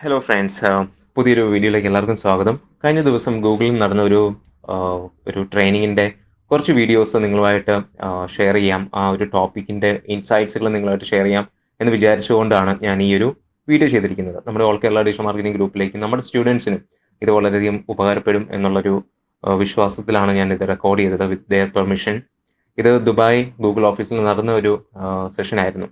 Hello friends, പുതിയൊരു വീഡിയോയിലേക്ക് എല്ലാവർക്കും സ്വാഗതം. കഴിഞ്ഞ ദിവസം ഗൂഗിളിൽ നടന്ന ഒരു ട്രെയിനിങ്ങിൻ്റെ കുറച്ച് വീഡിയോസ് നിങ്ങളുമായിട്ട് ഷെയർ ചെയ്യാം. ആ ഒരു ടോപ്പിക്കിൻ്റെ ഇൻസൈറ്റ്സുകൾ നിങ്ങളുമായിട്ട് ഷെയർ ചെയ്യാം എന്ന് വിചാരിച്ചുകൊണ്ടാണ് ഞാൻ ഈ ഒരു വീഡിയോ ചെയ്തിരിക്കുന്നത്. നമ്മുടെ ഓൾ കേരള ഡിജിറ്റൽ മാർക്കറ്റിംഗ് ഗ്രൂപ്പിലേക്ക് നമ്മുടെ സ്റ്റുഡൻസിനും ഇത് വളരെയധികം ഉപകാരപ്പെടും എന്നുള്ളൊരു വിശ്വാസത്തിലാണ് ഞാൻ ഇത് റെക്കോർഡ് ചെയ്തത് വിത്ത് ദെയർ പെർമിഷൻ. ഇത് ദുബായ് ഗൂഗിൾ ഓഫീസിൽ നടന്ന ഒരു സെഷനായിരുന്നു.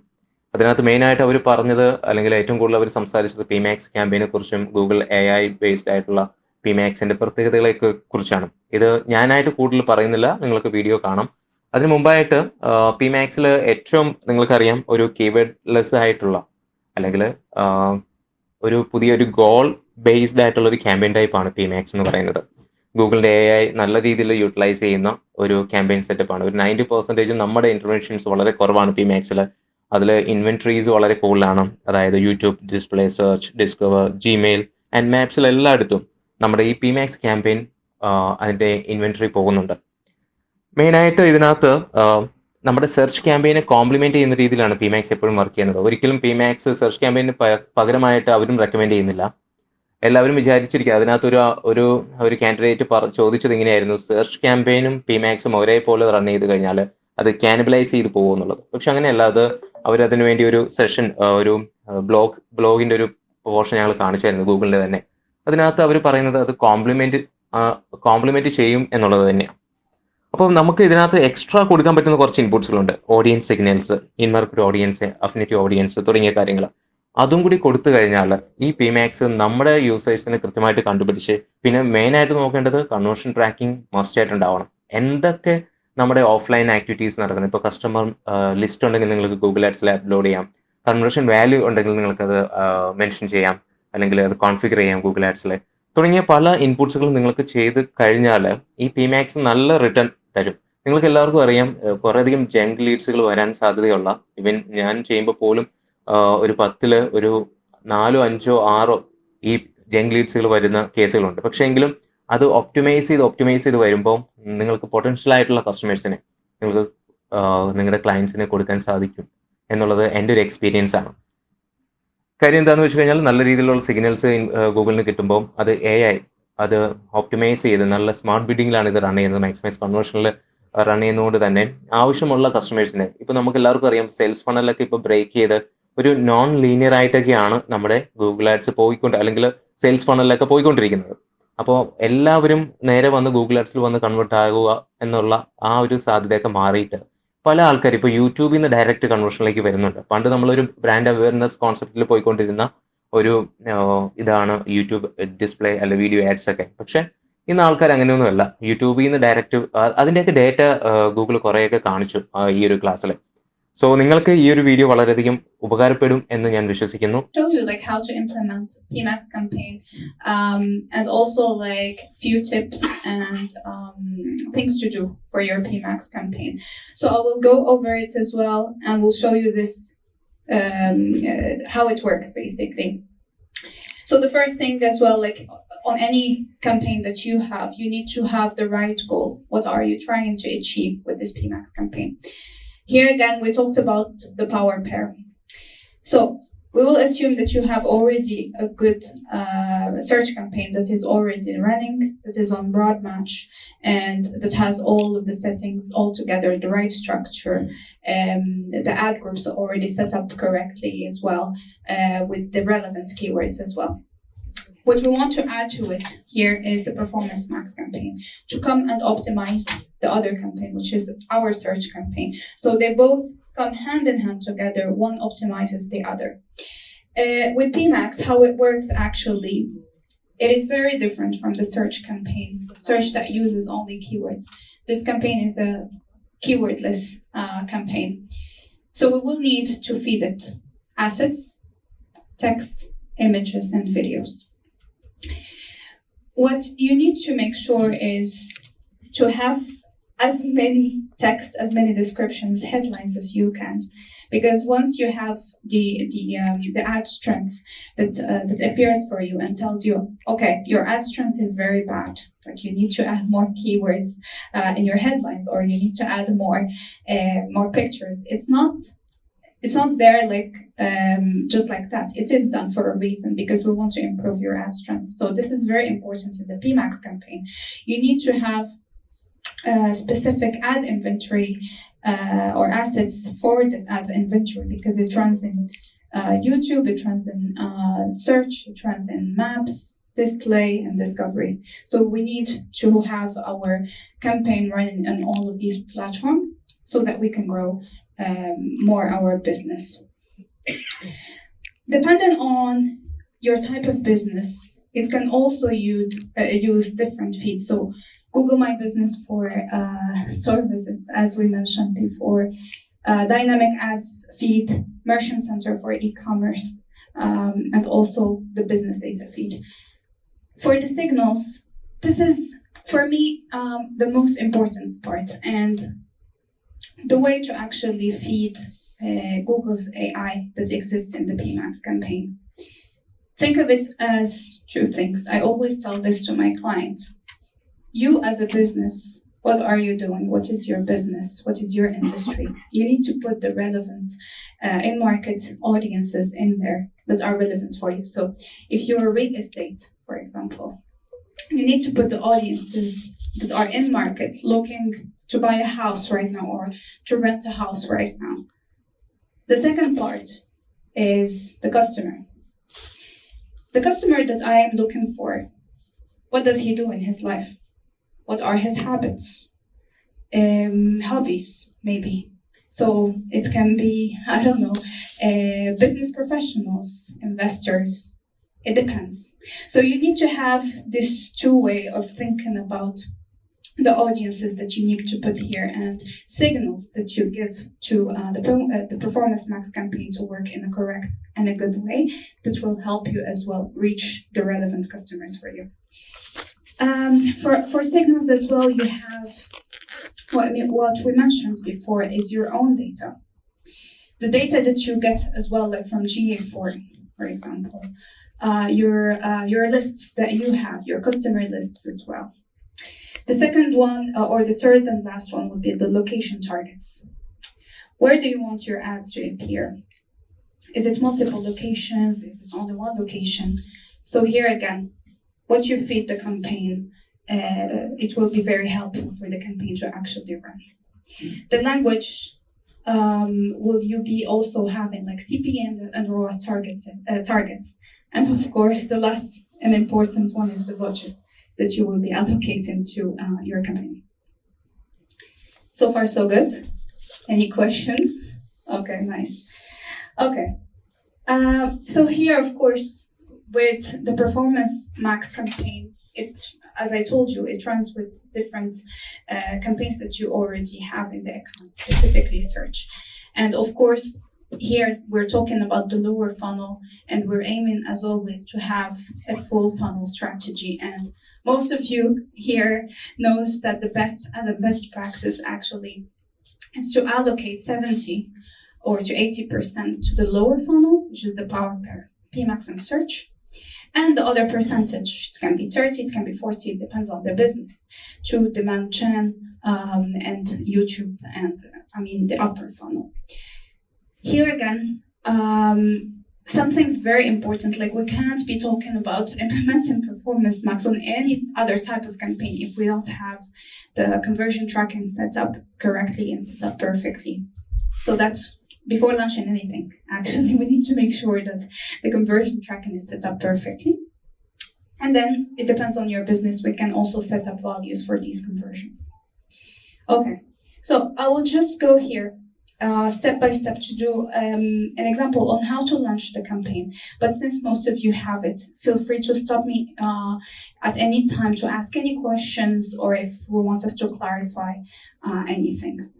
അതിനകത്ത് മെയിനായിട്ട് അവർ പറഞ്ഞത്, അല്ലെങ്കിൽ ഏറ്റവും കൂടുതൽ അവർ സംസാരിച്ചത് PMax ക്യാമ്പയിനെ കുറിച്ചും ഗൂഗിൾ AI ബേസ്ഡ് ആയിട്ടുള്ള PMaxന്റെ പ്രത്യേകതകളെ കുറിച്ചാണ്. ഇത് ഞാനായിട്ട് കൂടുതൽ പറയുന്നില്ല, നിങ്ങൾക്ക് വീഡിയോ കാണാം. അതിനു മുമ്പായിട്ട് PMaxൽ ഏറ്റവും നിങ്ങൾക്കറിയാം ഒരു കീവേഡ് ലെസ് ആയിട്ടുള്ള, അല്ലെങ്കിൽ ഒരു പുതിയൊരു ഗോൾ ബേസ്ഡ് ആയിട്ടുള്ള ഒരു ക്യാമ്പയിൻ ടൈപ്പാണ് PMax എന്ന് പറയുന്നത്. ഗൂഗിളിൻ്റെ AI നല്ല രീതിയിൽ യൂട്ടിലൈസ് ചെയ്യുന്ന ഒരു ക്യാമ്പയിൻ സെറ്റപ്പാണ്. ഒരു 90% നമ്മുടെ ഇൻ്റർവെൻഷൻസ് വളരെ കുറവാണ് PMaxൽ. അതിൽ ഇൻവെൻട്രീസ് വളരെ കൂടുതലാണ്. അതായത് YouTube, display, search, discover, Gmail and മാപ്സിൽ എല്ലായിടത്തും നമ്മുടെ ഈ PMax ക്യാമ്പയിൻ അതിൻ്റെ ഇൻവെൻട്രി പോകുന്നുണ്ട്. മെയിനായിട്ട് ഇതിനകത്ത് നമ്മുടെ സെർച്ച് ക്യാമ്പയിനെ കോംപ്ലിമെൻറ്റ് ചെയ്യുന്ന രീതിയിലാണ് PMax എപ്പോഴും വർക്ക് ചെയ്യുന്നത്. ഒരിക്കലും PMax സെർച്ച് ക്യാമ്പയിന് പകരമായിട്ട് അവരും റെക്കമെൻഡ് ചെയ്യുന്നില്ല. എല്ലാവരും വിചാരിച്ചിരിക്കുക, അതിനകത്ത് ഒരു ഒരു കാൻഡിഡേറ്റ് ചോദിച്ചത് ഇങ്ങനെയായിരുന്നു: സെർച്ച് ക്യാമ്പയിനും PMaxും ഒരേപോലെ റൺ ചെയ്ത് കഴിഞ്ഞാൽ അത് കാനിബലൈസ് ചെയ്ത് പോകുമെന്നുള്ളത്. പക്ഷെ അങ്ങനെയല്ല. അവരതിനു വേണ്ടി ഒരു സെഷൻ, ഒരു ബ്ലോഗിൻ്റെ ഒരു പോർഷൻ ഞങ്ങൾ കാണിച്ചായിരുന്നു, ഗൂഗിളിൻ്റെ തന്നെ. അതിനകത്ത് അവർ പറയുന്നത് അത് കോംപ്ലിമെൻറ്റ് ചെയ്യും എന്നുള്ളത് തന്നെയാണ്. അപ്പോൾ നമുക്ക് ഇതിനകത്ത് എക്സ്ട്രാ കൊടുക്കാൻ പറ്റുന്ന കുറച്ച് ഇൻപുട്സുകളുണ്ട്. Audience signals, in market audience, affinity audience തുടങ്ങിയ കാര്യങ്ങൾ. അതും കൂടി കൊടുത്തു കഴിഞ്ഞാൽ ഈ PMax നമ്മുടെ യൂസേഴ്സിനെ കൃത്യമായിട്ട് കണ്ടുപിടിച്ച്, പിന്നെ മെയിനായിട്ട് നോക്കേണ്ടത് കൺവേർഷൻ ട്രാക്കിംഗ് മസ്റ്റ് ഉണ്ടാവണം. എന്തൊക്കെ നമ്മുടെ ഓഫ്ലൈൻ ആക്ടിവിറ്റീസ് നടക്കുന്നത്, ഇപ്പോൾ കസ്റ്റമർ ലിസ്റ്റ് ഉണ്ടെങ്കിൽ നിങ്ങൾക്ക് ഗൂഗിൾ ആഡ്സിൽ അപ്ലോഡ് ചെയ്യാം. കൺവേർഷൻ വാല്യൂ ഉണ്ടെങ്കിൽ നിങ്ങൾക്കത് മെൻഷൻ ചെയ്യാം, അല്ലെങ്കിൽ അത് കോൺഫിഗർ ചെയ്യാം ഗൂഗിൾ ആഡ്സിൽ. തുടങ്ങിയ പല ഇൻപുട്സുകളും നിങ്ങൾക്ക് ചെയ്ത് കഴിഞ്ഞാൽ ഈ PMax നല്ല റിട്ടേൺ തരും. നിങ്ങൾക്ക് എല്ലാവർക്കും അറിയാം, കുറേയധികം ജങ്ക് ലീഡ്സുകൾ വരാൻ സാധ്യതയുള്ള, ഇവൻ ഞാൻ ചെയ്യുമ്പോൾ പോലും ഒരു 10 ഒരു 4, 5, 6 ഈ ജങ്ക് ലീഡ്സുകൾ വരുന്ന കേസുകളുണ്ട്. പക്ഷേ എങ്കിലും അത് ഒപ്റ്റിമൈസ് ചെയ്ത് വരുമ്പോൾ നിങ്ങൾക്ക് പൊട്ടൻഷ്യൽ ആയിട്ടുള്ള കസ്റ്റമേഴ്സിനെ നിങ്ങൾക്ക് നിങ്ങളുടെ ക്ലയൻസിനെ കൊടുക്കാൻ സാധിക്കും എന്നുള്ളത് എൻ്റെ ഒരു എക്സ്പീരിയൻസ് ആണ്. കാര്യം എന്താണെന്ന് വെച്ച് കഴിഞ്ഞാൽ, നല്ല രീതിയിലുള്ള സിഗ്നൽസ് ഗൂഗിളിന് കിട്ടുമ്പോൾ അത് AI അത് ഒപ്റ്റിമൈസ് ചെയ്ത് നല്ല സ്മാർട്ട് ബിഡിങ്ങിലാണ് ഇത് റൺ ചെയ്യുന്നത്. മാക്സിമൈസ് കൺവേർഷനിൽ റൺ ചെയ്യുന്നതുകൊണ്ട് തന്നെ ആവശ്യമുള്ള കസ്റ്റമേഴ്സിനെ, ഇപ്പോൾ നമുക്ക് എല്ലാവർക്കും അറിയാം, സെയിൽസ് ഫണലൊക്കെ ഇപ്പോൾ ബ്രേക്ക് ചെയ്ത് ഒരു നോൺ ലീനിയർ ആയിട്ടൊക്കെയാണ് നമ്മുടെ ഗൂഗിൾ ആഡ്സ് അല്ലെങ്കിൽ സെയിൽസ് ഫണലിലൊക്കെ പോയിക്കൊണ്ടിരിക്കുന്നത്. അപ്പോൾ എല്ലാവരും നേരെ വന്ന് ഗൂഗിൾ ആഡ്സിൽ വന്ന് കൺവേർട്ട് ആകുക എന്നുള്ള ആ ഒരു സാധ്യതയൊക്കെ മാറിയിട്ട് പല ആൾക്കാർ ഇപ്പോൾ യൂട്യൂബിൽ നിന്ന് ഡയറക്റ്റ് കൺവേർഷനിലേക്ക് വരുന്നുണ്ട്. പണ്ട് നമ്മളൊരു ബ്രാൻഡ് അവയർനെസ് കോൺസെപ്റ്റിൽ പോയിക്കൊണ്ടിരുന്ന ഒരു ഇതാണ് യൂട്യൂബ് ഡിസ്പ്ലേ അല്ലെ വീഡിയോ ആഡ്സ് ഒക്കെ. പക്ഷെ ഇന്ന് ആൾക്കാർ അങ്ങനെയൊന്നുമല്ല. യൂട്യൂബിൽ നിന്ന് ഡയറക്റ്റ് അതിൻ്റെയൊക്കെ ഡേറ്റ ഗൂഗിൾ കുറേയൊക്കെ കാണിച്ചു ഈ ഒരു ക്ലാസ്സിൽ. സോ നിങ്ങൾക്ക് ഈ ഒരു വീഡിയോ വളരെയധികം ഉപകാരപ്പെടും എന്ന് ഞാൻ വിശ്വസിക്കുന്നു. Show you like how to implement PMax campaign, and also like few tips and things to do for your PMax campaign. So I will go over it as well, and we'll show you this how it works basically. So the first thing as well, like on any campaign that you need to have the right goal. What are you trying to achieve with this PMax campaign? Here again, we talked about the power pair. So we will assume that you have already a good search campaign that is already running, that is on broad match, and that has all of the settings all together, the right structure. The ad groups are already set up correctly as well, with the relevant keywords as well. What we want to add to it here is the Performance Max campaign to come and optimize the other campaign, which is our search campaign. So they both come hand in hand together. One optimizes the other. With PMax, how it works actually, it is very different from the search campaign, search that uses only keywords. This campaign is a keywordless campaign. So we will need to feed it assets, text, images, and videos. What you need to make sure is to have as many text, as many descriptions, headlines as you can, because once you have the ad strength that appears for you and tells you, okay, your ad strength is very bad, like you need to add more keywords in your headlines, or you need to add more pictures. It's not it's not there like just like that. It is done for a reason, because we want to improve your ad strength. So this is very important in the PMax campaign. You need to have specific ad inventory or assets for this ad inventory, because it runs in YouTube, it runs in search, it runs in maps, display, and discovery. So we need to have our campaign running on all of these platforms so that we can grow more our business. Depending on your type of business, it can also use different feeds. So Google My Business for store visits, as we mentioned before, dynamic ads feed, Merchant Center for e-commerce, and also the business data feed. For the signals, this is, for me, the most important part, and the way to actually feed Google's AI that exists in the PMax campaign. Think of it as two things. I always tell this to my clients. You as a business, what are you doing? What is your business? What is your industry? You need to put the relevant in-market audiences in there that are relevant for you. So if you're a real estate, for example, you need to put the audiences that are in market looking to buy a house right now or to rent a house right now. The second part is the customer. The customer that I am looking for, what does he do in his life? What are his habits? Hobbies, maybe. So it can be, I don't know, business professionals, investors. It depends. So you need to have this two-way of thinking about the audiences that you need to put here and signals that you give to the Performance Max campaign to work in a correct and a good way that will help you as well reach the relevant customers for you. For signals as well, you have what we mentioned before is your own data. The data that you get as well, like from GA4, for example, your lists that you have, your customer lists as well. The second one, or the third and last one, would be the location targets. Where do you want your ads to appear? Is it multiple locations? Is it only one location? So here again, what you feed the campaign, it will be very helpful for the campaign to actually run. The language, will you be also having like CPM and ROAS targets? And of course, the last and important one is the budget that you will be allocating to your campaign. So far, so good. Any questions? Okay, nice. Okay. So here, of course, with the Performance Max campaign, as I told you, it runs with different campaigns that you already have in the account, specifically search. And of course, here we're talking about the lower funnel, and we're aiming, as always, to have a full funnel strategy. And most of you here knows that the best practice actually is to allocate 70 or to 80% to the lower funnel, which is the power pair, PMax and search. And the other percentage, it can be 30, it can be 40, it depends on the business, to demand gen and YouTube and the upper funnel. Here again, something very important, like we can't be talking about implementing Performance Max on any other type of campaign if we don't have the conversion tracking set up correctly and set up perfectly. So that's before launching anything, actually, we need to make sure that the conversion tracking is set up perfectly. And then it depends on your business. We can also set up values for these conversions. Okay, so I will just go here step by step to do an example on how to launch the campaign. But since most of you have it, feel free to stop me at any time to ask any questions or if we want us to clarify anything.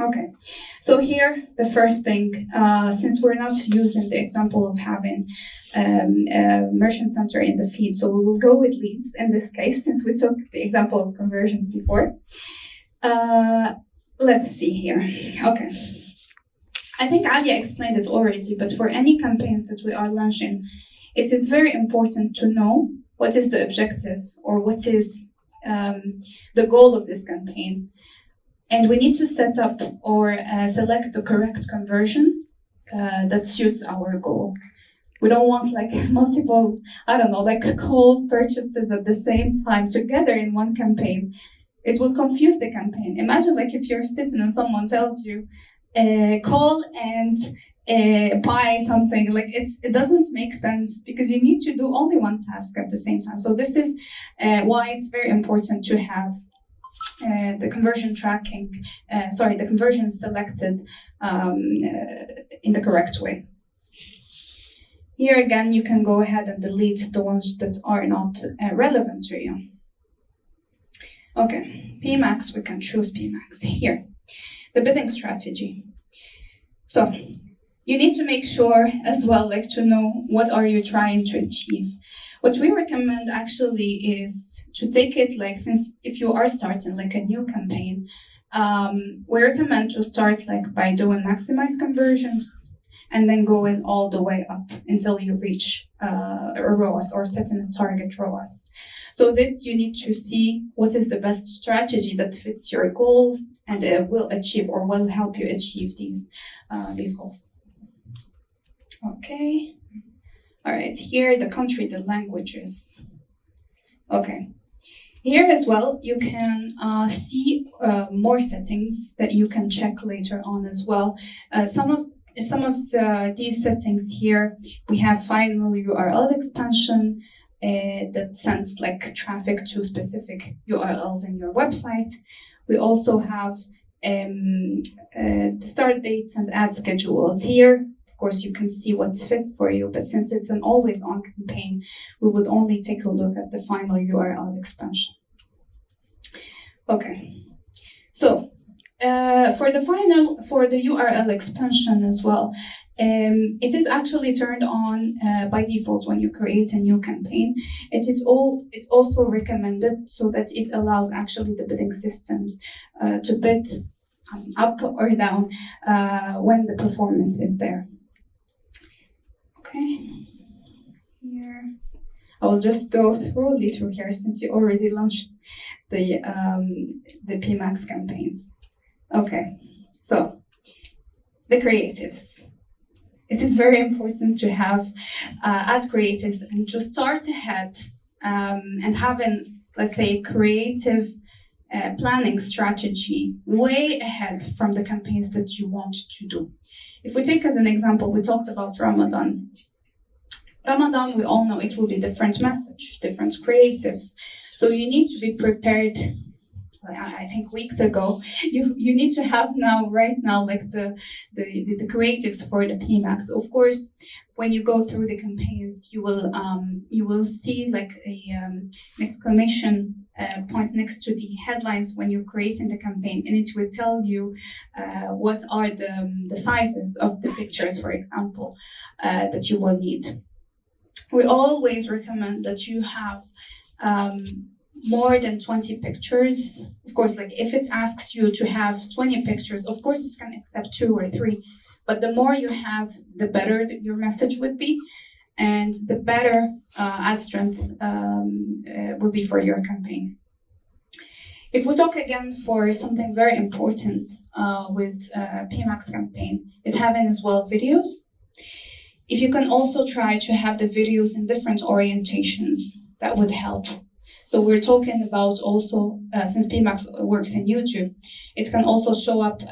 Okay, so here the first thing, since we're not using the example of having a merchant center in the feed, so we will go with leads in this case, since we took the example of conversions before. Let's see here. Okay, I think Alia explained it already, but for any campaigns that we are launching, it is very important to know what is the objective or what is the goal of this campaign. And we need to set up or select the correct conversion that suits our goal. We don't want like multiple, calls, purchases at the same time together in one campaign. It will confuse the campaign. Imagine like if you're sitting and someone tells you, call and buy something, like it doesn't make sense because you need to do only one task at the same time. So this is why it's very important to have the conversion tracking, the conversion selected in the correct way. Here again, you can go ahead and delete the ones that are not relevant to you. Okay, PMax, we can choose PMax. Here, the bidding strategy. So you need to make sure as well, like to know what are you trying to achieve. What we recommend actually is to take it like, since if you are starting like a new campaign, we recommend to start like by doing maximize conversions and then going all the way up until you reach a ROAS or setting a target ROAS. So this you need to see what is the best strategy that fits your goals and will achieve or will help you achieve these goals. Okay. All right, here the country, the languages. Okay, here as well you can see more settings that you can check later on as well. Some of these settings here, we have final URL expansion that sends like traffic to specific URLs in your website. We also have the start dates and ad schedules here. Of course, you can see what's fit for you, but since it's an always-on campaign, we would only take a look at the final URL expansion. Okay, so for the URL expansion as well, it is actually turned on by default when you create a new campaign. It's also recommended so that it allows actually the bidding systems to bid up or down when the performance is there. Okay, here I will just go thoroughly through here since you already launched the PMax campaigns. Okay, so the creatives. It is very important to have ad creatives and to start ahead and having, let's say, creative planning strategy way ahead from the campaigns that you want to do. If we take as an example, we talked about Ramadan. Ramadan, we all know it will be different message, different creatives. So you need to be prepared. I think weeks ago, you need to have right now, like the creatives for the PMax. Of course, when you go through the campaigns, you will see like an exclamation point next to the headlines when you're creating the campaign, and it will tell you what are the sizes of the pictures, for example, that you will need. We always recommend that you have more than 20 pictures. Of course, like if it asks you to have 20 pictures, of course it can accept 2 or 3, but the more you have, the better your message would be, and the better ad strength will be for your campaign. If we talk again for something very important with PMax campaign is having as well videos. If you can also try to have the videos in different orientations, that would help. So we're talking about also, since PMax works in YouTube, it can also show up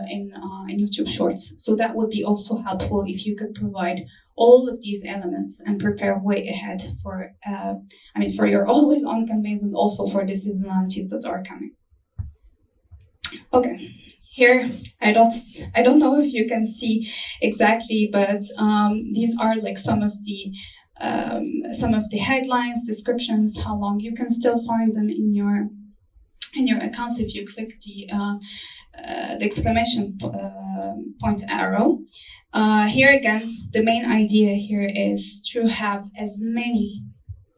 in YouTube Shorts. So that would be also helpful if you could provide all of these elements and prepare way ahead for, for your always on campaigns and also for the seasonalities that are coming. Okay, here I don't know if you can see exactly, but these are like some of the headlines, descriptions, how long. You can still find them in your accounts if you click the exclamation point arrow. Here again, the main idea here is to have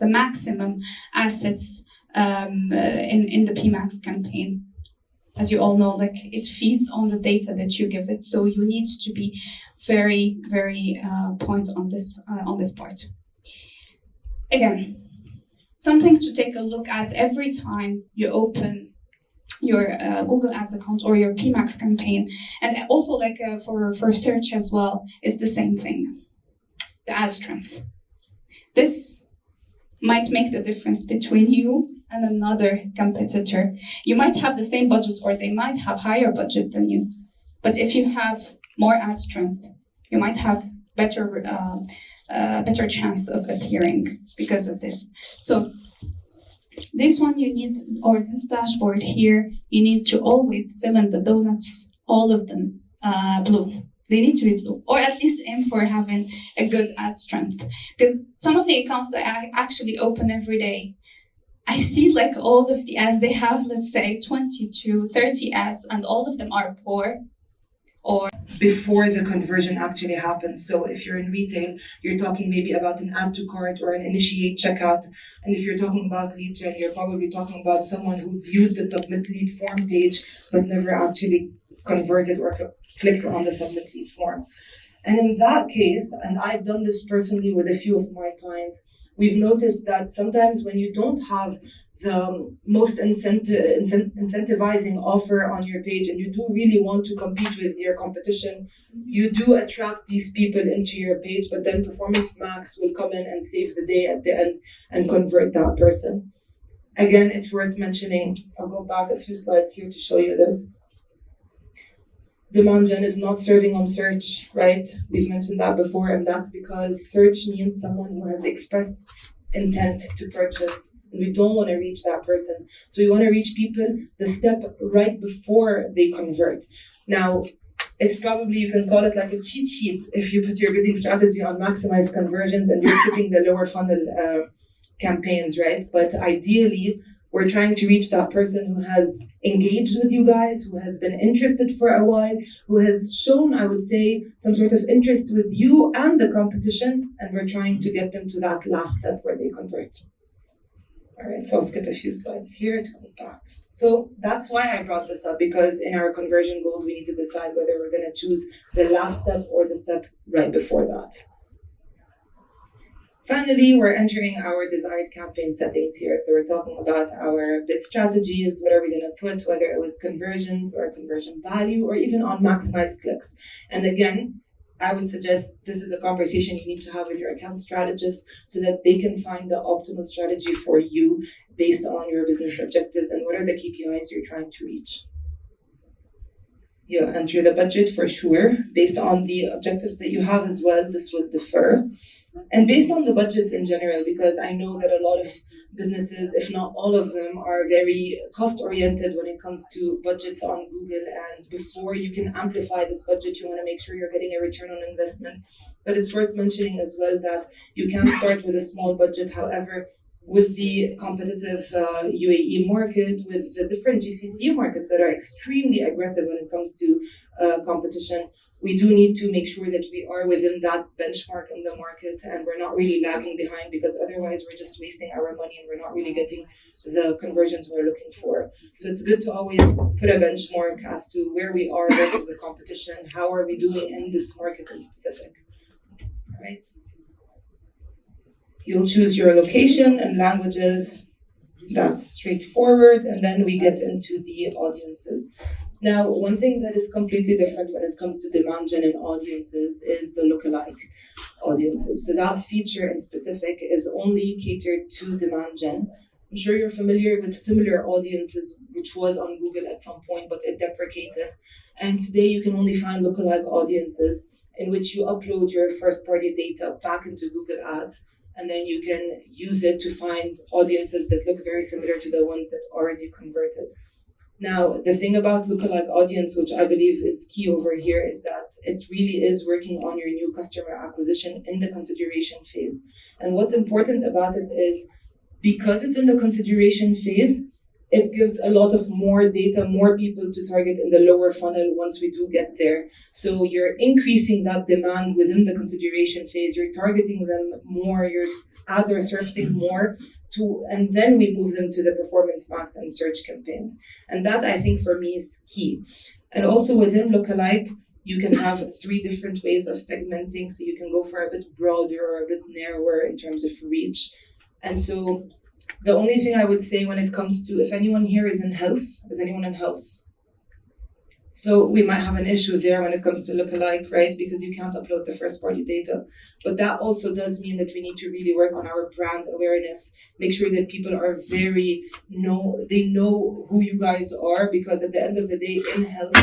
the maximum assets in the PMax campaign. As you all know, like it feeds on the data that you give it, so you need to be very, very point on this part. Again, something to take a look at every time you open your Google Ads account or your PMax campaign. And also like for search as well, it's the same thing. The ad strength. This might make the difference between you and another competitor. You might have the same budget or they might have higher budget than you. But if you have more ad strength, you might have better chance of appearing because of this. So this one you need, or this dashboard here, you need to always fill in the donuts, all of them blue. They need to be blue, or at least aim for having a good ad strength. Because some of the accounts that I actually open every day, I see like all of the ads, they have, let's say, 20 to 30 ads, and all of them are poor. Or before the conversion actually happens. So if you're in retail, you're talking maybe about an add to cart or an initiate checkout. And if you're talking about lead gen, you're probably talking about someone who viewed the submit lead form page, but never actually converted or clicked on the submit lead form. And in that case, and I've done this personally with a few of my clients, we've noticed that sometimes when you don't have the most incentivizing offer on your page and you do really want to compete with your competition, you do attract these people into your page, but then Performance Max will come in and save the day at the end and convert that person. Again, it's worth mentioning, I'll go back a few slides here to show you this. Demand gen is not serving on search, right? We've mentioned that before, and that's because search means someone who has expressed intent to purchase. And we don't want to reach that person. So we want to reach people the step right before they convert. Now, it's probably, you can call it like a cheat sheet if you put your bidding strategy on maximize conversions and you're skipping the lower funnel campaigns, right? But ideally, we're trying to reach that person who has engaged with you guys, who has been interested for a while, who has shown, I would say, some sort of interest with you and the competition, and we're trying to get them to that last step where they convert. All right, so I'll skip a few slides here to come back. So that's why I brought this up, because in our conversion goals, we need to decide whether we're going to choose the last step or the step right before that. Finally, we're entering our desired campaign settings here. So we're talking about our bid strategies, what are we going to put, whether it was conversions or conversion value, or even on maximize clicks. And again, I would suggest this is a conversation you need to have with your account strategist so that they can find the optimal strategy for you based on your business objectives and what are the KPIs you're trying to reach. You enter the budget for sure. Based on the objectives that you have as well, this would differ. And based on the budgets in general, because I know that a lot of businesses, if not all of them, are very cost-oriented when it comes to budgets on Google. And before you can amplify this budget, you want to make sure you're getting a return on investment. But it's worth mentioning as well that you can start with a small budget. However, with the competitive UAE market, with the different GCC markets that are extremely aggressive when it comes to competition, we do need to make sure that we are within that benchmark in the market and we're not really lagging behind, because otherwise we're just wasting our money and we're not really getting the conversions we're looking for. So it's good to always put a benchmark as to where we are versus the competition, how are we doing in this market in specific, all right? You'll choose your location and languages. That's straightforward. And then we get into the audiences. Now, one thing that is completely different when it comes to demand gen and audiences is the lookalike audiences. So that feature in specific is only catered to demand gen. I'm sure you're familiar with similar audiences, which was on Google at some point, but it deprecated. And today you can only find lookalike audiences in which you upload your first-party data back into Google Ads, and then you can use it to find audiences that look very similar to the ones that already converted. Now, the thing about lookalike audience, which I believe is key over here, is that it really is working on your new customer acquisition in the consideration phase. And what's important about it is because it's in the consideration phase, it gives a lot of more data, more people to target in the lower funnel once we do get there. So you're increasing that demand within the consideration phase, you're targeting them more, your ads are surfacing more, and then we move them to the Performance Max and search campaigns. And that, I think, for me is key. And also within lookalike, you can have 3 different ways of segmenting. So you can go for a bit broader or a bit narrower in terms of reach. And so The only thing I would say when it comes to, if anyone here is in health, is anyone in health? So we might have an issue there when it comes to lookalike, right? Because you can't upload the first party data. But that also does mean that we need to really work on our brand awareness. Make sure that people are they know who you guys are, because at the end of the day, in health,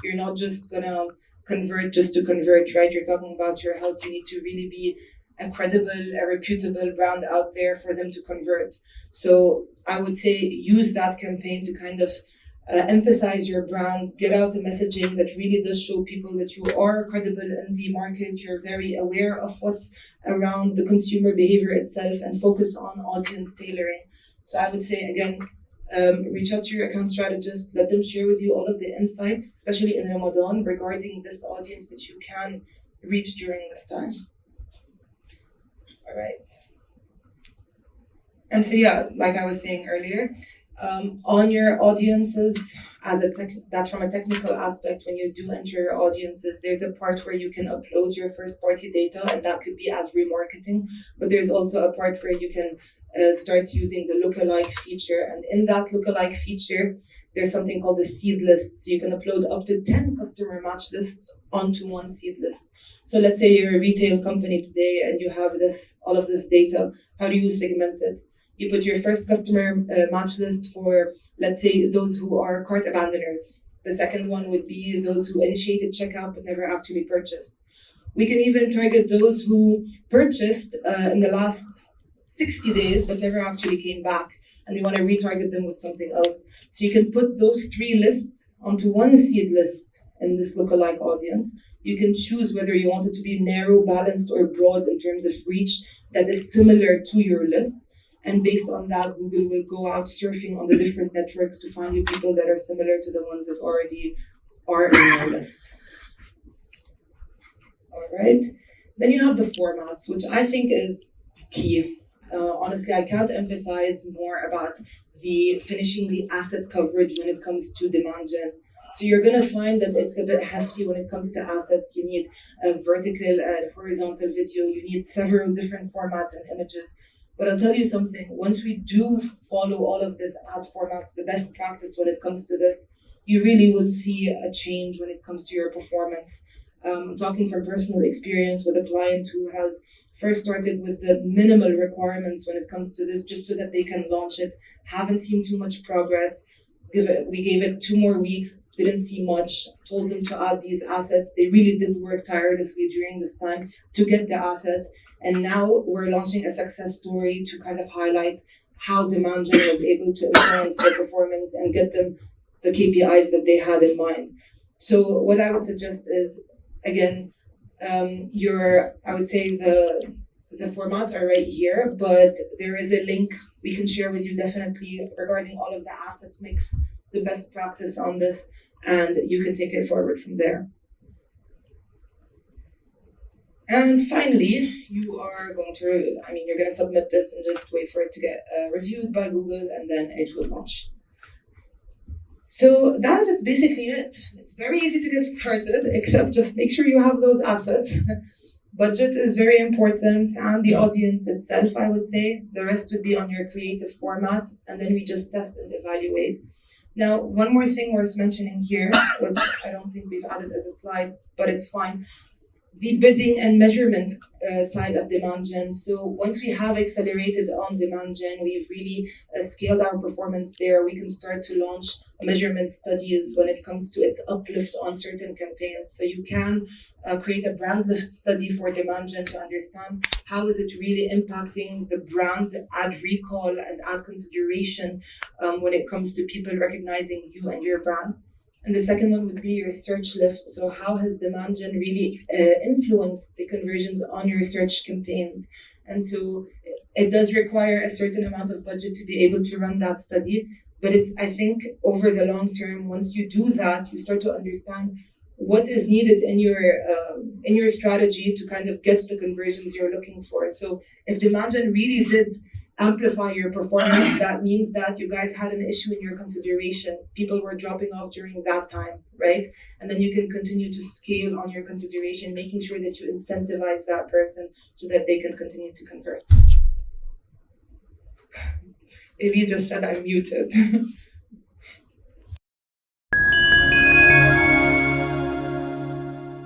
you're not just gonna convert just to convert, right? You're talking about your health. You need to really be a credible, a reputable brand out there for them to convert. So I would say use that campaign to kind of emphasize your brand, get out the messaging that really does show people that you are credible in the market, you're very aware of what's around the consumer behavior itself, and focus on audience tailoring. So I would say, again, reach out to your account strategist, let them share with you all of the insights, especially in Ramadan, regarding this audience that you can reach during this time. All right. And so, yeah, like I was saying earlier, on your audiences, that's from a technical aspect. When you do enter your audiences, there's a part where you can upload your first party data, and that could be as remarketing. But there's also a part where you can start using the lookalike feature. And in that lookalike feature, there's something called the seed list. So you can upload up to 10 customer match lists onto one seed list. So let's say you're a retail company today and you have all of this data. How do you segment it? You put your first customer match list for, let's say, those who are cart abandoners. The second one would be those who initiated checkout but never actually purchased. We can even target those who purchased in the last 60 days but never actually came back, and we want to retarget them with something else. So you can put those 3 lists onto one seed list in this lookalike audience. You can choose whether you want it to be narrow, balanced, or broad in terms of reach that is similar to your list. And based on that, Google will go out surfing on the different networks to find you people that are similar to the ones that already are in your lists. All right. Then you have the formats, which I think is key. Honestly, I can't emphasize more about finishing the asset coverage when it comes to demand gen. So you're going to find that it's a bit hefty when it comes to assets. You need a vertical and horizontal video. You need several different formats and images. But I'll tell you something, once we do follow all of these ad formats, the best practice when it comes to this, you really will see a change when it comes to your performance. I'm talking from personal experience with a client who has first started with the minimal requirements when it comes to this, just so that they can launch it. Haven't seen too much progress. We gave it 2 more weeks, didn't see much, told them to add these assets. They really did work tirelessly during this time to get the assets. And now we're launching a success story to kind of highlight how demand gen was able to influence their performance and get them the KPIs that they had in mind. So what I would suggest is, again, I would say the formats are right here, but there is a link we can share with you definitely regarding all of the asset mix, the best practice on this, and you can take it forward from there. And finally, you're going to submit this and just wait for it to get reviewed by Google, and then it will launch. So that is basically it. It's very easy to get started, except just make sure you have those assets. Budget is very important, and the audience itself, I would say. The rest would be on your creative format, and then we just test and evaluate. Now, one more thing worth mentioning here, which I don't think we've added as a slide, but it's fine. The bidding and measurement side of demand gen. So once we have accelerated on demand gen, we've really scaled our performance there. We can start to launch measurement studies when it comes to its uplift on certain campaigns. So you can create a brand lift study for demand gen to understand how is it really impacting the brand ad recall and ad consideration when it comes to people recognizing you and your brand. And the second one would be your search lift. So how has demand gen really influenced the conversions on your search campaigns? And so it does require a certain amount of budget to be able to run that study. But I think over the long term, once you do that, you start to understand what is needed in your strategy to kind of get the conversions you're looking for. So if demand gen really did amplify your performance, that means that you guys had an issue in your consideration. People were dropping off during that time, right? And then you can continue to scale on your consideration, making sure that you incentivize that person so that they can continue to convert. Eli just said I'm muted.